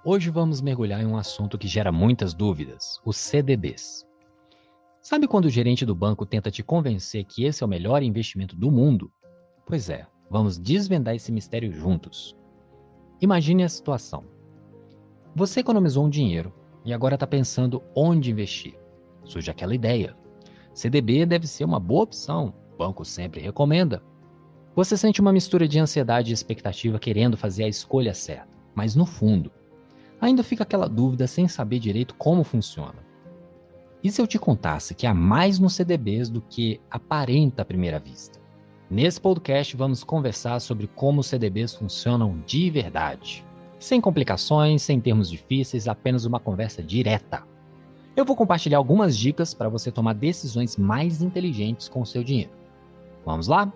Hoje vamos mergulhar em um assunto que gera muitas dúvidas, os CDBs. Sabe quando o gerente do banco tenta te convencer que esse é o melhor investimento do mundo? Pois é, vamos desvendar esse mistério juntos. Imagine a situação. Você economizou um dinheiro e agora está pensando onde investir. Surge aquela ideia. CDB deve ser uma boa opção, o banco sempre recomenda. Você sente uma mistura de ansiedade e expectativa querendo fazer a escolha certa, mas no fundo, ainda fica aquela dúvida sem saber direito como funciona. E se eu te contasse que há mais nos CDBs do que aparenta à primeira vista? Nesse podcast vamos conversar sobre como os CDBs funcionam de verdade. Sem complicações, sem termos difíceis, apenas uma conversa direta. Eu vou compartilhar algumas dicas para você tomar decisões mais inteligentes com o seu dinheiro. Vamos lá?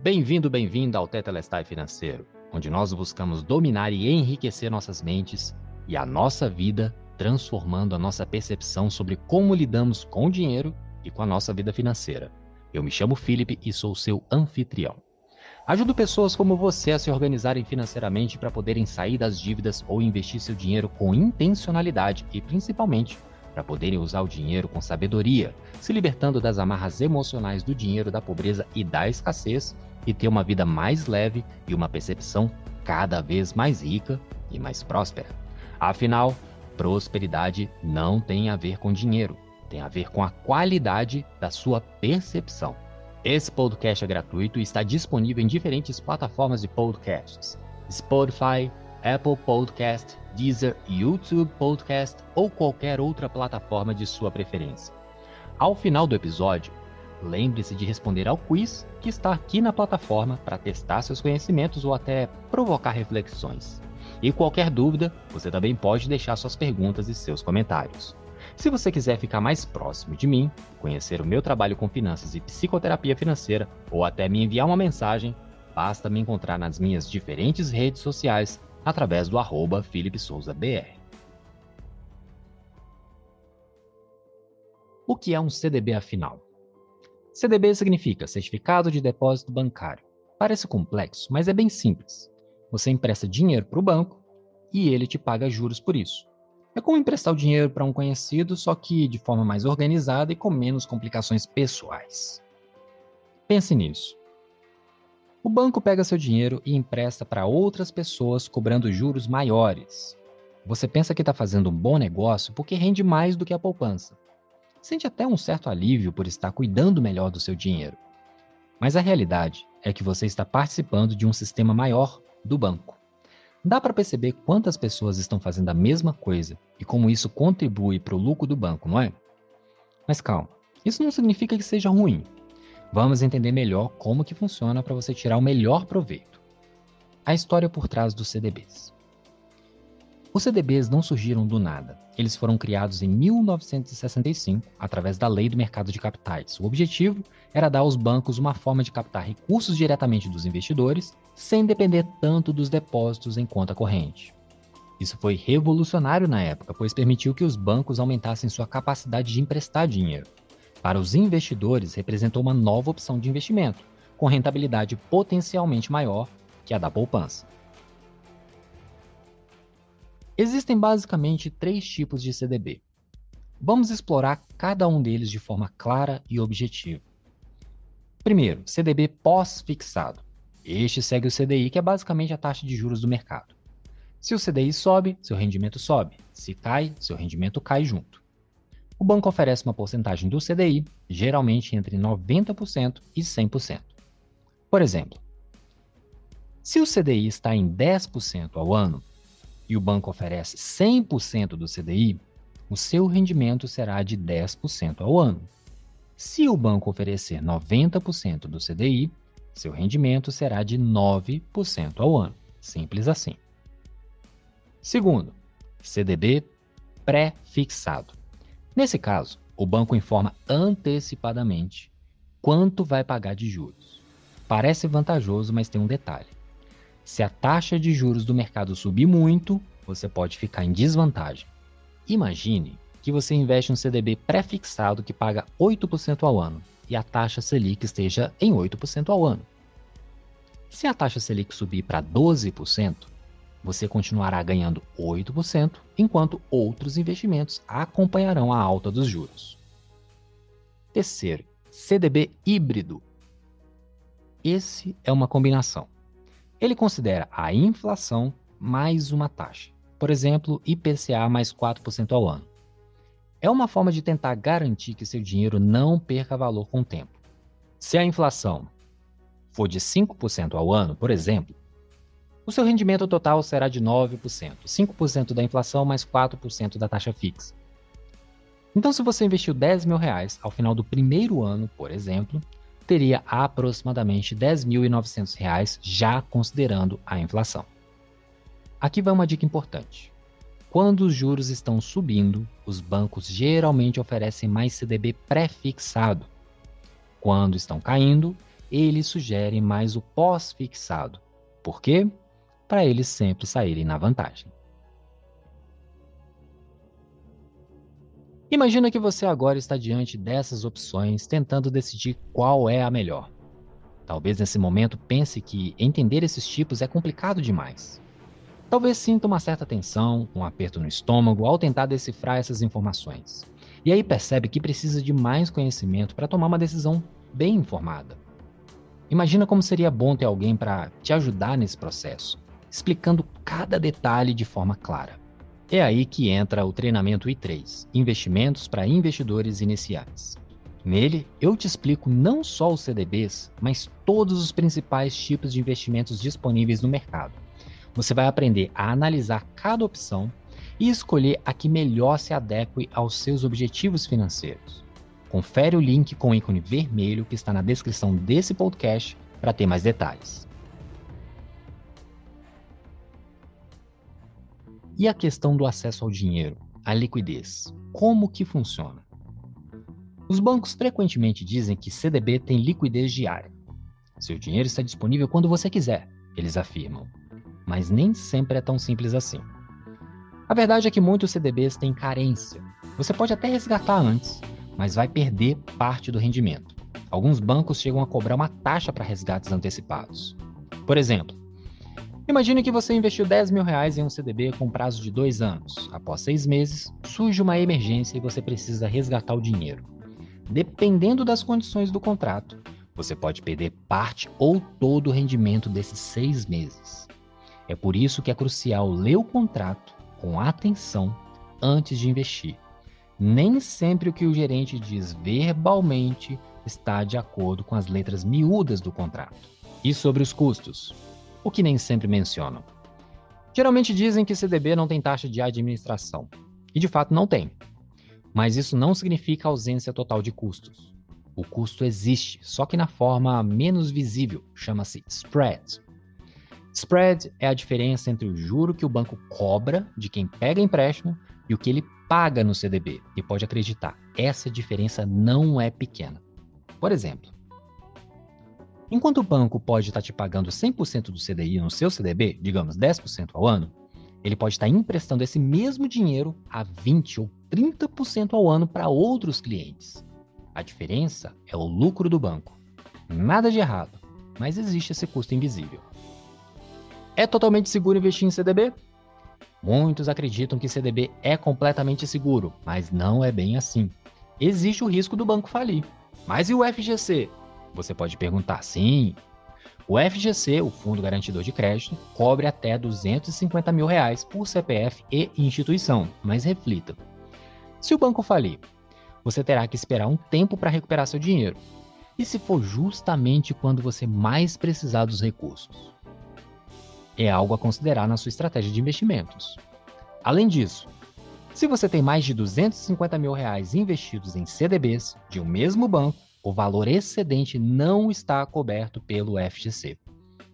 Bem-vindo, bem-vinda ao Tetelestai Financeiro, onde nós buscamos dominar e enriquecer nossas mentes e a nossa vida, transformando a nossa percepção sobre como lidamos com o dinheiro e com a nossa vida financeira. Eu me chamo Felipe e sou seu anfitrião. Ajudo pessoas como você a se organizarem financeiramente para poderem sair das dívidas ou investir seu dinheiro com intencionalidade e, principalmente, para poderem usar o dinheiro com sabedoria, se libertando das amarras emocionais do dinheiro, da pobreza e da escassez e ter uma vida mais leve e uma percepção cada vez mais rica e mais próspera. Afinal, prosperidade não tem a ver com dinheiro, tem a ver com a qualidade da sua percepção. Esse podcast é gratuito e está disponível em diferentes plataformas de podcasts: Spotify, Apple Podcast, Deezer, YouTube Podcast ou qualquer outra plataforma de sua preferência. Ao final do episódio, lembre-se de responder ao quiz que está aqui na plataforma para testar seus conhecimentos ou até provocar reflexões. E qualquer dúvida, você também pode deixar suas perguntas e seus comentários. Se você quiser ficar mais próximo de mim, conhecer o meu trabalho com finanças e psicoterapia financeira ou até me enviar uma mensagem, basta me encontrar nas minhas diferentes redes sociais através do @FelipeSouzaBR. O que é um CDB afinal? CDB significa Certificado de Depósito Bancário. Parece complexo, mas é bem simples. Você empresta dinheiro para o banco e ele te paga juros por isso. É como emprestar o dinheiro para um conhecido, só que de forma mais organizada e com menos complicações pessoais. Pense nisso. O banco pega seu dinheiro e empresta para outras pessoas cobrando juros maiores. Você pensa que está fazendo um bom negócio porque rende mais do que a poupança. Sente até um certo alívio por estar cuidando melhor do seu dinheiro. Mas a realidade é que você está participando de um sistema maior do banco. Dá para perceber quantas pessoas estão fazendo a mesma coisa e como isso contribui para o lucro do banco, não é? Mas calma, isso não significa que seja ruim. Vamos entender melhor como que funciona para você tirar o melhor proveito. A história por trás dos CDBs. Os CDBs não surgiram do nada. Eles foram criados em 1965 através da Lei do Mercado de Capitais. O objetivo era dar aos bancos uma forma de captar recursos diretamente dos investidores, sem depender tanto dos depósitos em conta corrente. Isso foi revolucionário na época, pois permitiu que os bancos aumentassem sua capacidade de emprestar dinheiro. Para os investidores, representou uma nova opção de investimento, com rentabilidade potencialmente maior que a da poupança. Existem basicamente 3 tipos de CDB. Vamos explorar cada um deles de forma clara e objetiva. Primeiro, CDB pós-fixado. Este segue o CDI, que é basicamente a taxa de juros do mercado. Se o CDI sobe, seu rendimento sobe. Se cai, seu rendimento cai junto. O banco oferece uma porcentagem do CDI, geralmente entre 90% e 100%. Por exemplo, se o CDI está em 10% ao ano, e o banco oferece 100% do CDI, o seu rendimento será de 10% ao ano. Se o banco oferecer 90% do CDI, seu rendimento será de 9% ao ano. Simples assim. Segundo, CDB pré-fixado. Nesse caso, o banco informa antecipadamente quanto vai pagar de juros. Parece vantajoso, mas tem um detalhe. Se a taxa de juros do mercado subir muito, você pode ficar em desvantagem. Imagine que você investe em um CDB pré-fixado que paga 8% ao ano e a taxa Selic esteja em 8% ao ano. Se a taxa Selic subir para 12%, você continuará ganhando 8%, enquanto outros investimentos acompanharão a alta dos juros. Terceiro, CDB híbrido. Esse é uma combinação. Ele considera a inflação mais uma taxa, por exemplo, IPCA mais 4% ao ano. É uma forma de tentar garantir que seu dinheiro não perca valor com o tempo. Se a inflação for de 5% ao ano, por exemplo, o seu rendimento total será de 9%, 5% da inflação mais 4% da taxa fixa. Então, se você investiu R$10.000 ao final do primeiro ano, por exemplo, teria aproximadamente R$10.900 já considerando a inflação. Aqui vai uma dica importante. Quando os juros estão subindo, os bancos geralmente oferecem mais CDB pré-fixado. Quando estão caindo, eles sugerem mais o pós-fixado. Por quê? Para eles sempre saírem na vantagem. Imagina que você agora está diante dessas opções, tentando decidir qual é a melhor. Talvez nesse momento pense que entender esses tipos é complicado demais. Talvez sinta uma certa tensão, um aperto no estômago ao tentar decifrar essas informações. E aí percebe que precisa de mais conhecimento para tomar uma decisão bem informada. Imagina como seria bom ter alguém para te ajudar nesse processo, explicando cada detalhe de forma clara. É aí que entra o treinamento I3, Investimentos para Investidores Iniciantes. Nele, eu te explico não só os CDBs, mas todos os principais tipos de investimentos disponíveis no mercado. Você vai aprender a analisar cada opção e escolher a que melhor se adeque aos seus objetivos financeiros. Confere o link com o ícone vermelho que está na descrição desse podcast para ter mais detalhes. E a questão do acesso ao dinheiro, a liquidez, como que funciona? Os bancos frequentemente dizem que CDB tem liquidez diária. Seu dinheiro está disponível quando você quiser, eles afirmam. Mas nem sempre é tão simples assim. A verdade é que muitos CDBs têm carência. Você pode até resgatar antes, mas vai perder parte do rendimento. Alguns bancos chegam a cobrar uma taxa para resgates antecipados. Por exemplo, imagine que você investiu R$10.000 em um CDB com prazo de 2 anos. Após 6 meses, surge uma emergência e você precisa resgatar o dinheiro. Dependendo das condições do contrato, você pode perder parte ou todo o rendimento desses 6 meses. É por isso que é crucial ler o contrato com atenção antes de investir. Nem sempre o que o gerente diz verbalmente está de acordo com as letras miúdas do contrato. E sobre os custos? O que nem sempre mencionam. Geralmente dizem que CDB não tem taxa de administração. E de fato não tem. Mas isso não significa ausência total de custos. O custo existe, só que na forma menos visível, chama-se spread. Spread é a diferença entre o juro que o banco cobra de quem pega empréstimo e o que ele paga no CDB. E pode acreditar, essa diferença não é pequena. Por exemplo, enquanto o banco pode estar te pagando 100% do CDI no seu CDB, digamos 10% ao ano, ele pode estar emprestando esse mesmo dinheiro a 20% ou 30% ao ano para outros clientes. A diferença é o lucro do banco. Nada de errado, mas existe esse custo invisível. É totalmente seguro investir em CDB? Muitos acreditam que CDB é completamente seguro, mas não é bem assim. Existe o risco do banco falir. Mas e o FGC? Você pode perguntar. Sim, o FGC, o Fundo Garantidor de Crédito, cobre até R$250.000 por CPF e instituição, mas reflita. Se o banco falir, você terá que esperar um tempo para recuperar seu dinheiro. E se for justamente quando você mais precisar dos recursos? É algo a considerar na sua estratégia de investimentos. Além disso, se você tem mais de R$250.000 investidos em CDBs de um mesmo banco, o valor excedente não está coberto pelo FGC.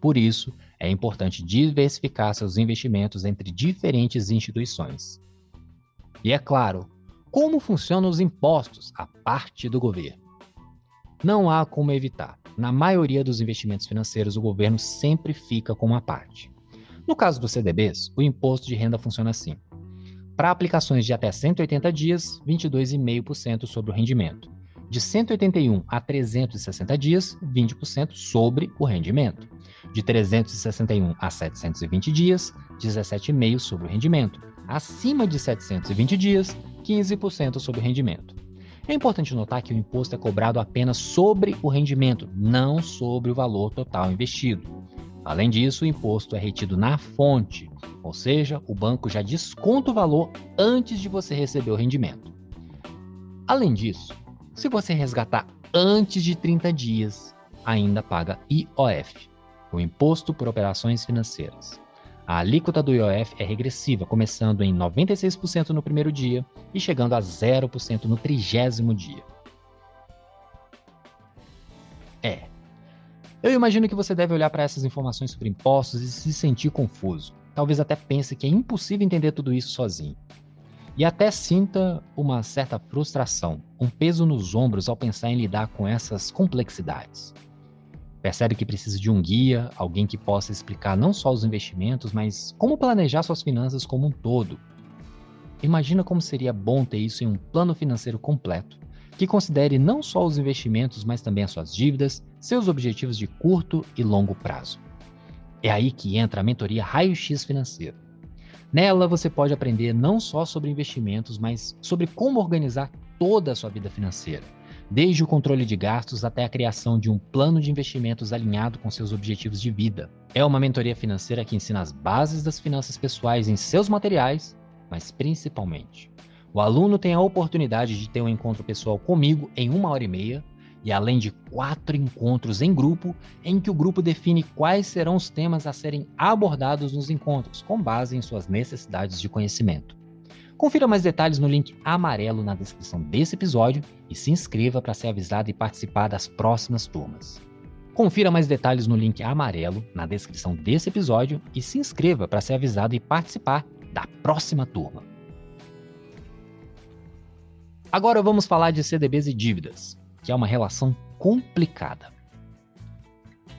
Por isso, é importante diversificar seus investimentos entre diferentes instituições. E é claro, como funcionam os impostos, a parte do governo? Não há como evitar. Na maioria dos investimentos financeiros, o governo sempre fica com uma parte. No caso dos CDBs, o imposto de renda funciona assim. Para aplicações de até 180 dias, 22,5% sobre o rendimento. De 181 a 360 dias, 20% sobre o rendimento. De 361 a 720 dias, 17,5% sobre o rendimento. Acima de 720 dias, 15% sobre o rendimento. É importante notar que o imposto é cobrado apenas sobre o rendimento, não sobre o valor total investido. Além disso, o imposto é retido na fonte, ou seja, o banco já desconta o valor antes de você receber o rendimento. Além disso, se você resgatar antes de 30 dias, ainda paga IOF, o Imposto por Operações Financeiras. A alíquota do IOF é regressiva, começando em 96% no primeiro dia e chegando a 0% no 30º dia. Eu imagino que você deve olhar para essas informações sobre impostos e se sentir confuso. Talvez até pense que é impossível entender tudo isso sozinho. E até sinta uma certa frustração, um peso nos ombros ao pensar em lidar com essas complexidades. Percebe que precisa de um guia, alguém que possa explicar não só os investimentos, mas como planejar suas finanças como um todo. Imagina como seria bom ter isso em um plano financeiro completo, que considere não só os investimentos, mas também as suas dívidas, seus objetivos de curto e longo prazo. É aí que entra a mentoria Raio-X Financeiro. Nela você pode aprender não só sobre investimentos, mas sobre como organizar toda a sua vida financeira, desde o controle de gastos até a criação de um plano de investimentos alinhado com seus objetivos de vida. É uma mentoria financeira que ensina as bases das finanças pessoais em seus materiais, mas principalmente, o aluno tem a oportunidade de ter um encontro pessoal comigo em 1h30 e além de 4 encontros em grupo, em que o grupo define quais serão os temas a serem abordados nos encontros, com base em suas necessidades de conhecimento. Confira mais detalhes no link amarelo na descrição desse episódio e se inscreva para ser avisado e participar das próximas turmas. Confira mais detalhes no link amarelo na descrição desse episódio e se inscreva para ser avisado e participar da próxima turma. Agora vamos falar de CDBs e dívidas, que é uma relação complicada.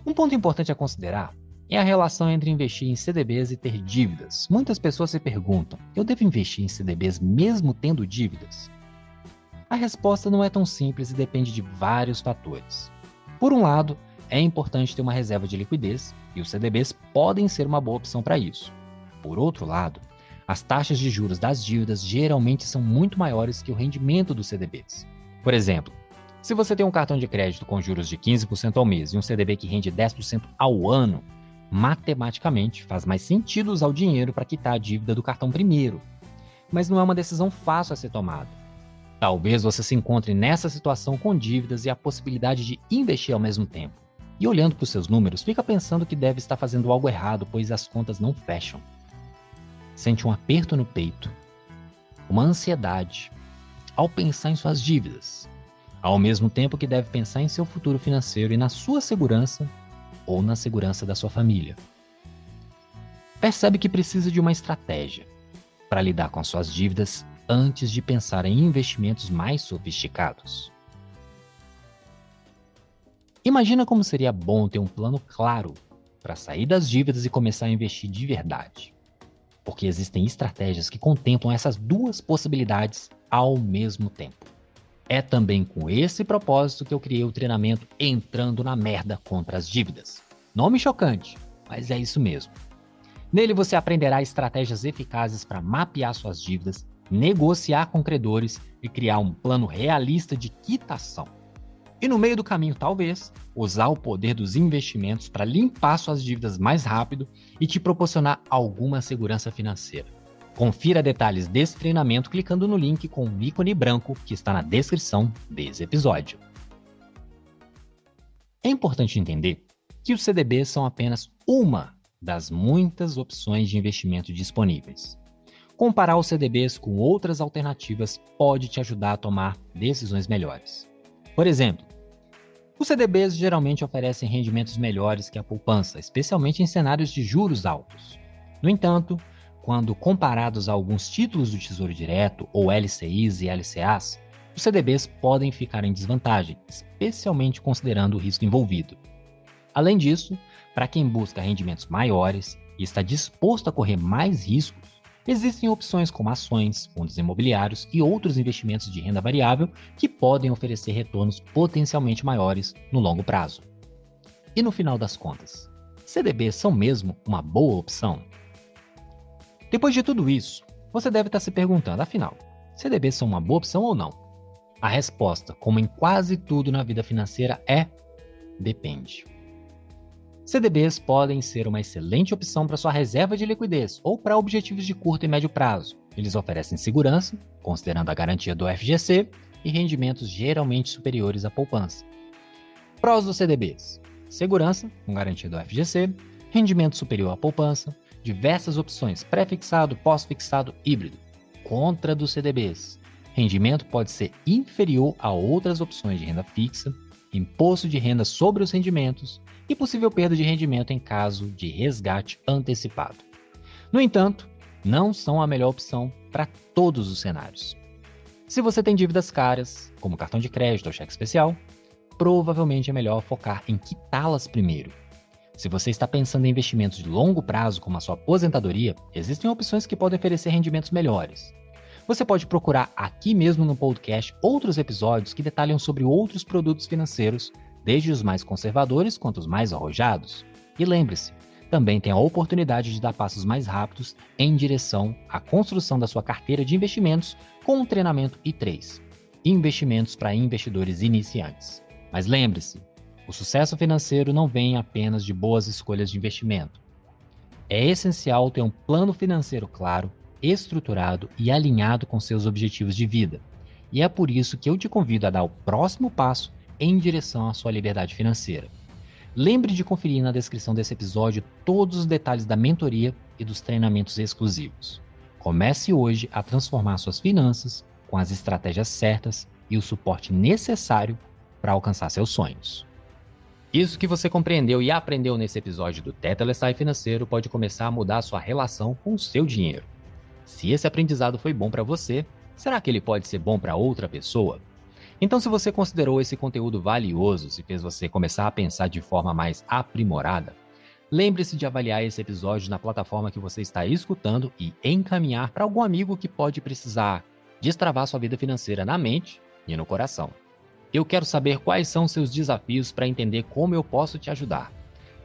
Um ponto importante a considerar é a relação entre investir em CDBs e ter dívidas. Muitas pessoas se perguntam, eu devo investir em CDBs mesmo tendo dívidas? A resposta não é tão simples e depende de vários fatores. Por um lado, é importante ter uma reserva de liquidez e os CDBs podem ser uma boa opção para isso. Por outro lado, as taxas de juros das dívidas geralmente são muito maiores que o rendimento dos CDBs. Por exemplo, se você tem um cartão de crédito com juros de 15% ao mês e um CDB que rende 10% ao ano, matematicamente faz mais sentido usar o dinheiro para quitar a dívida do cartão primeiro. Mas não é uma decisão fácil a ser tomada. Talvez você se encontre nessa situação com dívidas e a possibilidade de investir ao mesmo tempo. E olhando para os seus números, fica pensando que deve estar fazendo algo errado, pois as contas não fecham. Sente um aperto no peito, uma ansiedade, ao pensar em suas dívidas, ao mesmo tempo que deve pensar em seu futuro financeiro e na sua segurança ou na segurança da sua família. Percebe que precisa de uma estratégia para lidar com as suas dívidas antes de pensar em investimentos mais sofisticados. Imagina como seria bom ter um plano claro para sair das dívidas e começar a investir de verdade. Porque existem estratégias que contemplam essas duas possibilidades ao mesmo tempo. É também com esse propósito que eu criei o treinamento Entrando na Merda contra as Dívidas. Nome chocante, mas é isso mesmo. Nele você aprenderá estratégias eficazes para mapear suas dívidas, negociar com credores e criar um plano realista de quitação. E no meio do caminho, talvez, usar o poder dos investimentos para limpar suas dívidas mais rápido e te proporcionar alguma segurança financeira. Confira detalhes desse treinamento clicando no link com o ícone branco que está na descrição desse episódio. É importante entender que os CDBs são apenas uma das muitas opções de investimento disponíveis. Comparar os CDBs com outras alternativas pode te ajudar a tomar decisões melhores. Por exemplo, os CDBs geralmente oferecem rendimentos melhores que a poupança, especialmente em cenários de juros altos. No entanto, quando comparados a alguns títulos do Tesouro Direto ou LCIs e LCAs, os CDBs podem ficar em desvantagem, especialmente considerando o risco envolvido. Além disso, para quem busca rendimentos maiores e está disposto a correr mais riscos, existem opções como ações, fundos imobiliários e outros investimentos de renda variável que podem oferecer retornos potencialmente maiores no longo prazo. E no final das contas, CDBs são mesmo uma boa opção? Depois de tudo isso, você deve estar se perguntando, afinal, CDBs são uma boa opção ou não? A resposta, como em quase tudo na vida financeira, é depende. CDBs podem ser uma excelente opção para sua reserva de liquidez ou para objetivos de curto e médio prazo. Eles oferecem segurança, considerando a garantia do FGC, e rendimentos geralmente superiores à poupança. Prós dos CDBs: segurança, com garantia do FGC, rendimento superior à poupança, diversas opções pré-fixado, pós-fixado, híbrido. Contra dos CDBs: rendimento pode ser inferior a outras opções de renda fixa, imposto de renda sobre os rendimentos e possível perda de rendimento em caso de resgate antecipado. No entanto, não são a melhor opção para todos os cenários. Se você tem dívidas caras, como cartão de crédito ou cheque especial, provavelmente é melhor focar em quitá-las primeiro. Se você está pensando em investimentos de longo prazo, como a sua aposentadoria, existem opções que podem oferecer rendimentos melhores. Você pode procurar aqui mesmo no podcast outros episódios que detalham sobre outros produtos financeiros, desde os mais conservadores quanto os mais arrojados. E lembre-se, também tem a oportunidade de dar passos mais rápidos em direção à construção da sua carteira de investimentos com o treinamento I3, investimentos para investidores iniciantes. Mas lembre-se, o sucesso financeiro não vem apenas de boas escolhas de investimento. É essencial ter um plano financeiro claro, estruturado e alinhado com seus objetivos de vida. E é por isso que eu te convido a dar o próximo passo em direção à sua liberdade financeira. Lembre de conferir na descrição desse episódio todos os detalhes da mentoria e dos treinamentos exclusivos. Comece hoje a transformar suas finanças com as estratégias certas e o suporte necessário para alcançar seus sonhos. Isso que você compreendeu e aprendeu nesse episódio do Tetelestai Financeiro pode começar a mudar a sua relação com o seu dinheiro. Se esse aprendizado foi bom para você, será que ele pode ser bom para outra pessoa? Então, se você considerou esse conteúdo valioso, se fez você começar a pensar de forma mais aprimorada, lembre-se de avaliar esse episódio na plataforma que você está escutando e encaminhar para algum amigo que pode precisar destravar sua vida financeira na mente e no coração. Eu quero saber quais são seus desafios para entender como eu posso te ajudar.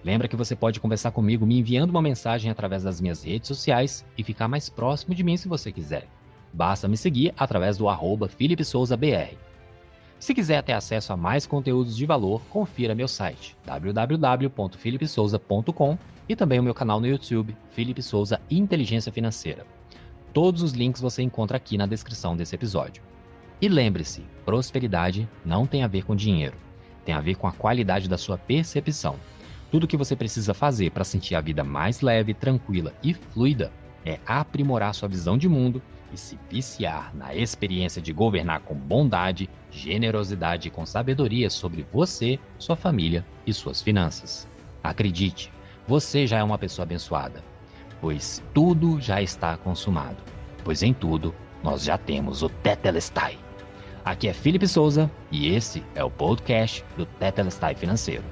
Lembra que você pode conversar comigo me enviando uma mensagem através das minhas redes sociais e ficar mais próximo de mim se você quiser. Basta me seguir através do @FelipeSouzaBR. Se quiser ter acesso a mais conteúdos de valor, confira meu site www.felipesouza.com e também o meu canal no YouTube, Felipe Souza Inteligência Financeira. Todos os links você encontra aqui na descrição desse episódio. E lembre-se, prosperidade não tem a ver com dinheiro, tem a ver com a qualidade da sua percepção. Tudo o que você precisa fazer para sentir a vida mais leve, tranquila e fluida é aprimorar sua visão de mundo e se viciar na experiência de governar com bondade, generosidade e com sabedoria sobre você, sua família e suas finanças. Acredite, você já é uma pessoa abençoada, pois tudo já está consumado, pois em tudo nós já temos o Tetelestai. Aqui é Felipe Souza e esse é o podcast do Tetelestai Financeiro.